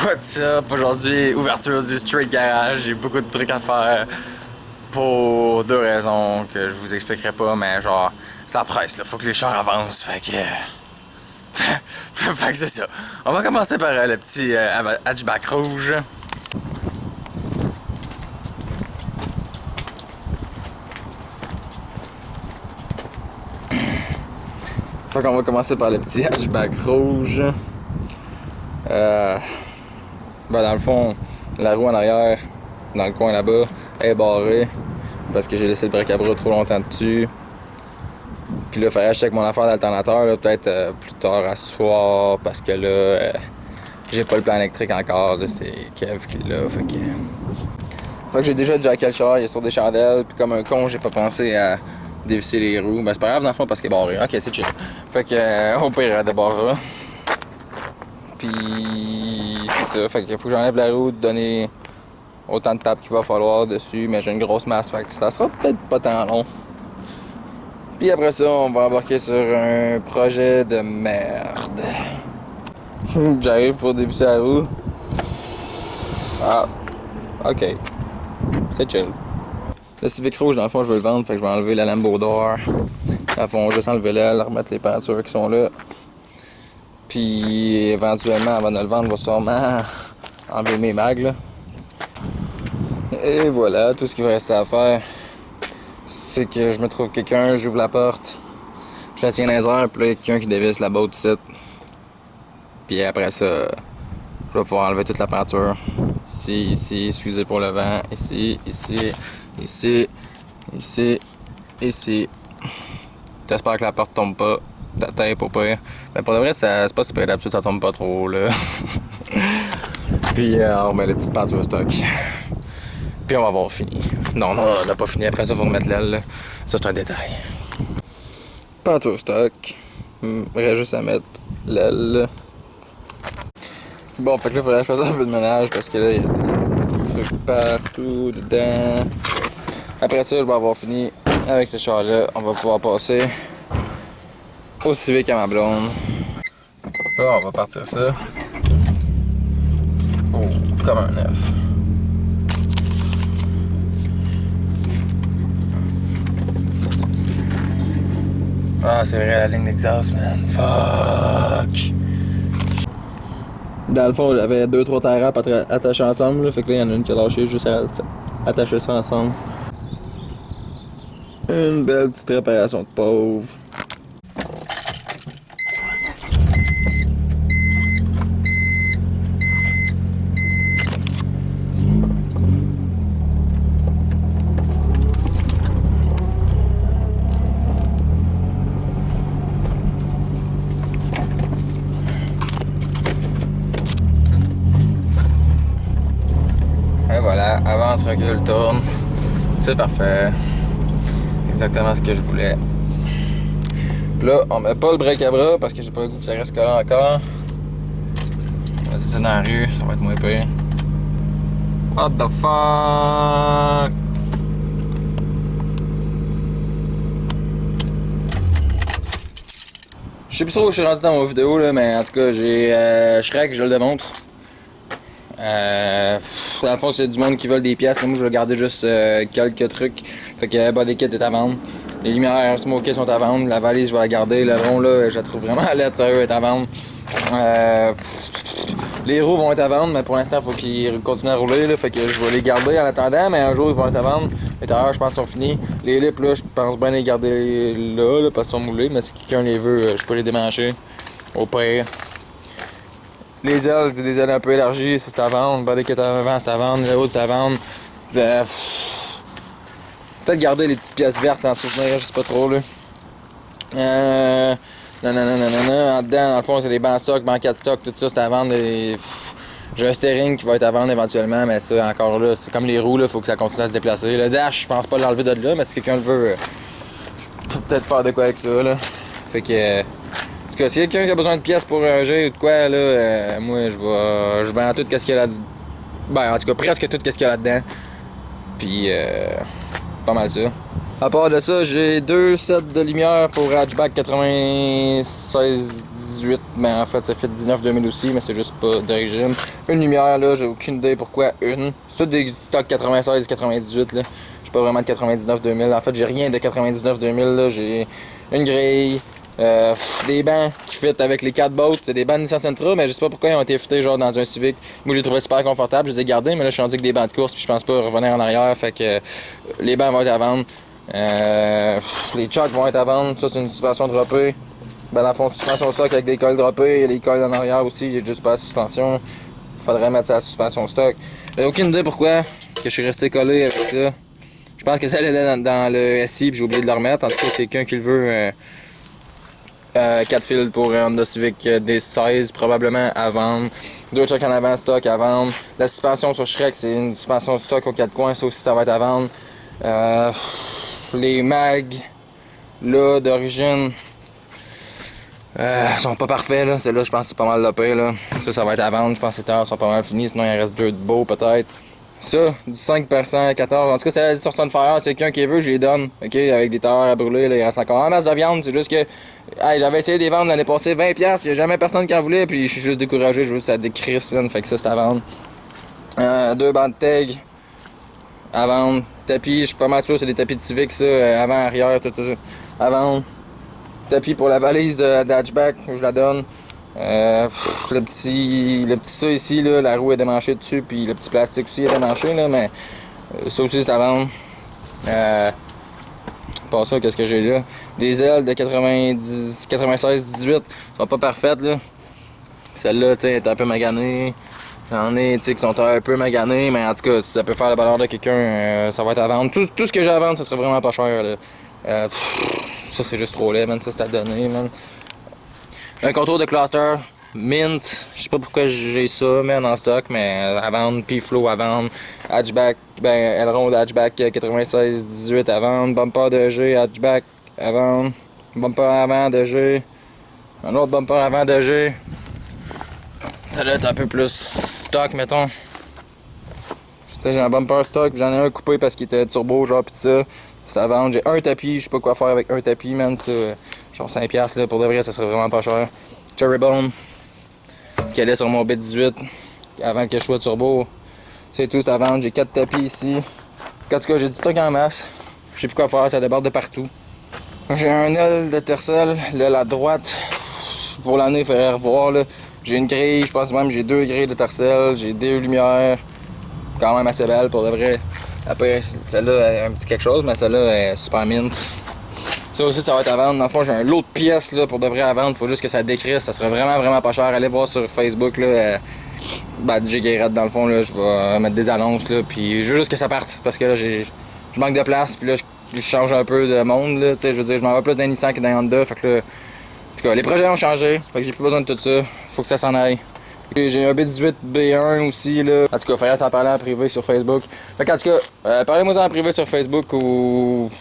What's up? Aujourd'hui, ouverture du Street Garage. J'ai beaucoup de trucs à faire pour deux raisons que je vous expliquerai pas, mais genre, ça presse, là. Faut que les chars avancent, fait que... fait que c'est ça. On va commencer par le petit hatchback rouge. Fait qu'on va commencer par le petit hatchback rouge. Dans le fond, la roue en arrière, dans le coin là-bas, est barrée parce que j'ai laissé le break à bras trop longtemps dessus. Puis là, il fallait acheter avec mon affaire d'alternateur, peut-être plus tard à ce soir, parce que là, j'ai pas le plan électrique encore, là, c'est Kev qui l'a, fait que j'ai déjà jacké le char, il est sur des chandelles, puis comme un con, j'ai pas pensé à dévisser les roues. Ben c'est pas grave dans le fond parce qu'il est barré, ok c'est chill. Fait que, on pire, débarras. Puis c'est ça, fait qu'il faut que j'enlève la roue, donner autant de tapes qu'il va falloir dessus, mais j'ai une grosse masse, fait que ça sera peut-être pas tant long. Puis après ça, on va embarquer sur un projet de merde. J'arrive pour dévisser la roue. Ah, ok. C'est chill. Le Civic rouge, dans le fond, je veux le vendre, fait que je vais enlever la Lambo d'or. Dans le fond, juste enlever l'aile, remettre les peintures qui sont là. Puis éventuellement, avant de le vendre, on va sûrement enlever mes mags, là. Et voilà, tout ce qu'il va rester à faire, c'est que je me trouve quelqu'un, j'ouvre la porte, je la tiens dans les airs, puis là, il y a quelqu'un qui dévisse la botte ici. Puis après ça, je vais pouvoir enlever toute la peinture. Ici, excusez pour le vent, ici, J'espère que la porte tombe pas, ta tape au pire. Mais pour de vrai, c'est pas super d'habitude, ça tombe pas trop, là. Puis on remet les petites peintures stock. Puis on va avoir fini. Non, on n'a pas fini. Après ça, il faut remettre l'aile, là. Ça, c'est un détail. Peinture stock. Il reste juste à mettre l'aile. Bon, fait que là, il faudrait que je fasse un peu de ménage parce que là, il y a des trucs partout dedans. Après ça, je vais avoir fini avec ces chars-là. On va pouvoir passer au Civic à ma blonde. Là, on va partir ça. Oh, comme un œuf. Ah, c'est vrai, la ligne d'exhaust, man. Fuck! Dans le fond, j'avais 2-3 tie wraps attachés ensemble, là, fait que là, il y en a une qui a lâché juste à attacher ça ensemble. Une belle petite réparation de pauvre. Et voilà, avance, recule, tourne. C'est parfait. Exactement ce que je voulais. Puis là, on met pas le break à bras parce que j'ai pas le goût que ça reste collé encore. Si c'est dans la rue, ça va être moins pire. What the fuck? Je sais plus trop où je suis rendu dans ma vidéo là, mais en tout cas j'ai Shrek, je le démontre. Dans le fond, c'est du monde qui veulent des pièces. Moi, je vais garder juste quelques trucs. Fait que body kit est à vendre. Les lumières smokées sont à vendre. La valise, je vais la garder. Le rond, là, je la trouve vraiment laide, sérieux, est à vendre. Les roues vont être à vendre, mais pour l'instant, il faut qu'ils continuent à rouler. Là, fait que je vais les garder en attendant, mais un jour, ils vont être à vendre. Les tailleurs, je pense, sont finis. Les lips, là, je pense bien les garder là, parce qu'ils sont moulés. Mais si quelqu'un les veut, je peux les démancher. Au pire. Les ailes, c'est des ailes un peu élargies, ça c'est à vendre. Body kit à avant, c'est à vendre. Le haut, c'est à vendre. Peut-être garder les petites pièces vertes en souvenir, je sais pas trop là. En dedans, dans le fond, c'est des bancs stock, bancs 4 stock, tout ça, c'est à vendre. J'ai un steering qui va être à vendre éventuellement, mais ça, encore là, c'est comme les roues, là, faut que ça continue à se déplacer. Le dash, je pense pas l'enlever de là, mais si quelqu'un le veut, faut peut-être faire de quoi avec ça, là. Fait que... En tout cas, s'il y a quelqu'un qui a besoin de pièces pour un jeu ou de quoi, là, moi, je vends tout ce qu'il y a là. Ben, en tout cas, presque tout ce qu'il y a là-dedans. Puis, pas mal ça. À part de ça, j'ai 2 sets de lumière pour hatchback 96-18. Ben en fait ça fait 19-2000 aussi, mais c'est juste pas d'origine. Une lumière là, j'ai aucune idée pourquoi une. C'est tout des stocks 96-98 là. J'ai pas vraiment de 99-2000. En fait j'ai rien de 99-2000 là. J'ai une grille, des bancs qui fit avec les 4 bottes. C'est des bancs Nissan Sentra, mais je sais pas pourquoi ils ont été fités genre dans un Civic. Moi j'ai trouvé super confortable, je les ai gardés, mais là je suis rendu avec des bancs de course puis je pense pas revenir en arrière. Fait que les bancs vont être à vendre. Les chocks vont être à vendre. Ça c'est une suspension droppée. Ben dans le fond, suspension stock avec des coils droppés, il y a les coils en arrière aussi, il y a juste pas la suspension. Faudrait mettre ça à la suspension stock. J'ai aucune idée pourquoi que je suis resté collé avec ça. Je pense que ça allait dans le SI puis j'ai oublié de le remettre. En tout cas, c'est quelqu'un qui le veut. 4 fils pour un Honda Civic D16 probablement à vendre. 2 chocs en avant stock à vendre. La suspension sur Shrek, c'est une suspension stock aux 4 coins, ça aussi ça va être à vendre. Les mags là d'origine. Sont pas parfaits là, ceux-là je pense que c'est pas mal lopé là. Ça va être à vendre, je pense que ces tailleurs sont pas mal finis, sinon il en reste 2 de beaux peut-être. Ça, du 5%, 14, en tout cas c'est sur Sunfire, c'est quelqu'un qui veut, je les donne, ok, avec des tailleurs à brûler, là, il reste encore en masse de viande, c'est juste que hey, j'avais essayé de les vendre l'année passée 20$, il y a jamais personne qui en voulait, puis je suis juste découragé, je veux que ça décrisse, là, fait que ça c'est à vendre. 2 bancs de tag à vendre, tapis, je suis pas mal sûr c'est des tapis de Civic ça, avant, arrière, tout ça, à vendre. Tapis pour la valise d'hatchback, je la donne. Le petit ça ici, là, la roue est démanchée dessus, puis le petit plastique aussi est démanché, là, mais ça aussi c'est à vendre. Pas ça, qu'est-ce que j'ai là? Des ailes de 96-18, sont pas parfaites là. Celle-là, tu sais, est un peu maganée. J'en ai, tu sais, qui sont un peu maganés, mais en tout cas, si ça peut faire le bonheur de quelqu'un, ça va être à vendre. Tout ce que j'ai à vendre, ça serait vraiment pas cher, là. Ça c'est juste trop laid, man, ça c'est à donner, man. Un contour de cluster, mint, je sais pas pourquoi j'ai ça, man, en stock, mais à vendre, P-Flow à vendre, hatchback, ben, aileron de hatchback 96-18 à vendre, bumper de G, hatchback à vendre, bumper avant de G, un autre bumper avant de G. Ça doit être un peu plus stock, mettons. Tu sais, j'ai un bumper stock, j'en ai un coupé parce qu'il était turbo, genre, pis ça. Ça vend. J'ai un tapis, je sais pas quoi faire avec un tapis, man. Ça, genre 5$ là, pour de vrai, ça serait vraiment pas cher. Cherry Bone, qui allait sur mon B18 avant que je sois turbo. C'est tout, c'est à vendre. J'ai 4 tapis ici. En tout cas, j'ai du stock en masse. Je sais plus quoi faire, ça déborde de partout. J'ai un aile de tercelle, l'aile à droite. Pour l'année, il faudrait revoir. Là. J'ai une grille, je pense même j'ai 2 grilles de tercelle. J'ai 2 lumières. Quand même assez belle pour de vrai. Après, celle-là a un petit quelque chose, mais celle-là est super mint. Ça aussi, ça va être à vendre. Dans le fond, j'ai un lot de pièces là, pour de vrai à vendre. Faut juste que ça décrisse. Ça serait vraiment pas cher. Allez voir sur Facebook. Là, DJ Guérette, dans le fond, là, je vais mettre des annonces. Là, puis je veux juste que ça parte. Parce que là, je manque de place. Puis là, je change un peu de monde. Là, je veux dire, je m'en vais plus d'un Nissan que d'un Honda. Fait que là, en tout cas, les projets ont changé. Fait que j'ai plus besoin de tout ça. Faut que ça s'en aille. J'ai un B18 B1 aussi là. En tout cas, il faudrait s'en parler en privé sur Facebook. Fait qu'en tout cas, parlez-moi en privé sur Facebook ou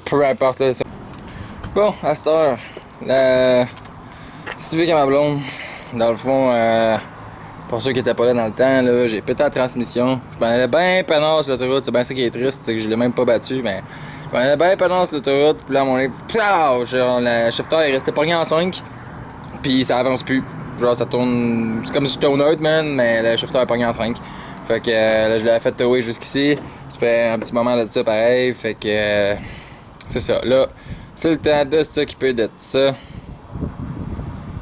peu importe là. Bon, à cette heure, la Civic à ma blonde, dans le fond, pour ceux qui étaient pas là dans le temps, là, j'ai pété la transmission. Je m'en allais bien peinard sur l'autoroute, c'est bien ça qui est triste, c'est que je l'ai même pas battu, mais je m'en allais bien peinard sur l'autoroute, puis là, à mon nez, genre, le shifter est resté pogné en 5, puis ça avance plus. Genre ça tourne, c'est comme si j'étais au neutre, man, mais le shifter est pogné en 5. Fait que là, je l'avais fait tower jusqu'ici. Ça fait un petit moment de ça pareil. Fait que c'est ça. Là, c'est le temps de s'occuper de ça.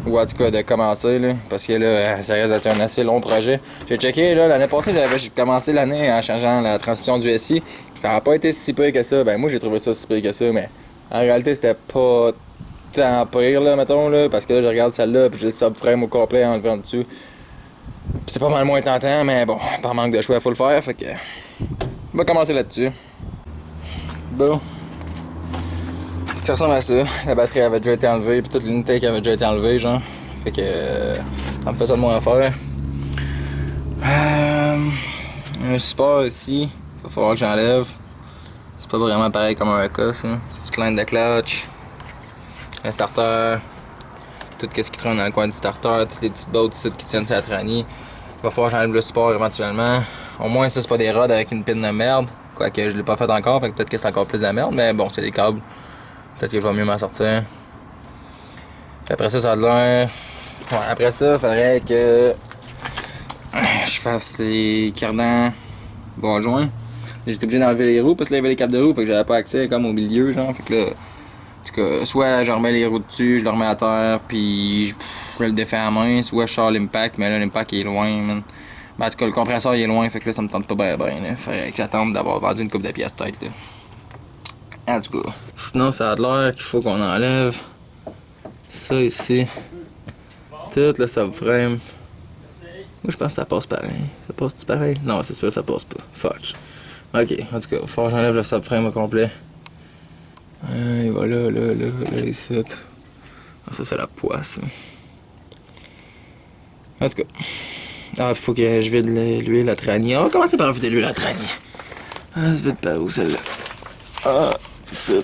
Ou en tout cas de commencer là. Parce que là, ça risque d'être un assez long projet. J'ai checké là, l'année passée, j'ai commencé l'année en changeant la transmission du SI. Ça n'a pas été si pire que ça. Ben moi j'ai trouvé ça si pire que ça, mais en réalité c'était pas tant pire là, mettons là. Parce que là je regarde celle-là puis j'ai le subframe au complet en levant dessus. Puis c'est pas mal moins tentant, mais bon, par manque de choix, faut le faire, fait que on va commencer là-dessus. Bon. Ça ressemble à ça. La batterie avait déjà été enlevée, puis toute l'unité qui avait déjà été enlevée, genre. Fait que ça me fait ça de moins à faire. Un support ici, il va falloir que j'enlève. C'est pas vraiment pareil comme un AK, ça. Petit clin de clutch. Un starter. Tout ce qui traîne dans le coin du starter, toutes les petites bottes ici qui tiennent sur la tranie. Il va falloir que j'enlève le support éventuellement. Au moins ça c'est pas des rods avec une pine de merde. Quoique je l'ai pas fait encore, fait que peut-être que c'est encore plus de la merde, mais bon c'est des câbles. Peut-être que je vais mieux m'en sortir. Puis après ça, ça a l'air. Ouais, après ça, faudrait que je fasse les cardans bas joint. J'étais obligé d'enlever les roues parce que là, il y avait les capes de roues, fait que j'avais pas accès comme au milieu, genre. Fait que là, en tout cas, soit je remets les roues dessus, je le remets à terre, puis je le défais à la main, soit je sors l'impact, mais là, l'impact il est loin, man. Ben, en tout cas, le compresseur il est loin, fait que là, ça me tente pas bien, là. Fait que j'attends d'avoir vendu une coupe de pièces tête, là. En tout cas. Sinon, ça a l'air qu'il faut qu'on enlève ça ici. Tout le subframe. Moi, je pense que ça passe pareil. Ça passe-tu pareil? Non, c'est sûr, ça passe pas. Fuck. Ok, en tout cas, il faut que j'enlève le subframe au complet. Et voilà, là, ici. Ah, ça, c'est la poisse. En tout cas. Ah, il faut que je vide l'huile à tranier. On va commencer par vider l'huile à tranier. Ah, je vide par où, celle-là? Ah, ici.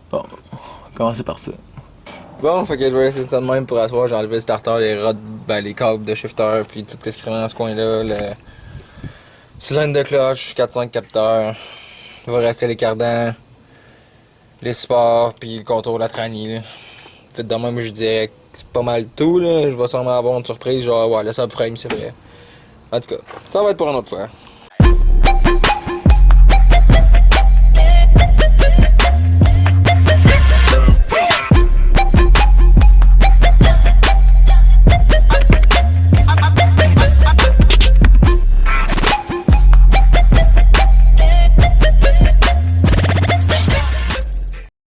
Bon, on va commencer par ça. Bon, fait que je vais laisser ça de même pour asseoir. J'ai enlevé le starter, les rods, ben, les câbles de shifter, puis tout ce qui est dans ce coin-là. Le cylindre de cloche, 4-5 capteurs. Il va rester les cardans, les supports, puis le contour de la tranie. Là. Fait de même, je dirais que c'est pas mal tout. Là. Je vais sûrement avoir une surprise, genre, ouais, le subframe, c'est vrai. En tout cas, ça va être pour une autre fois.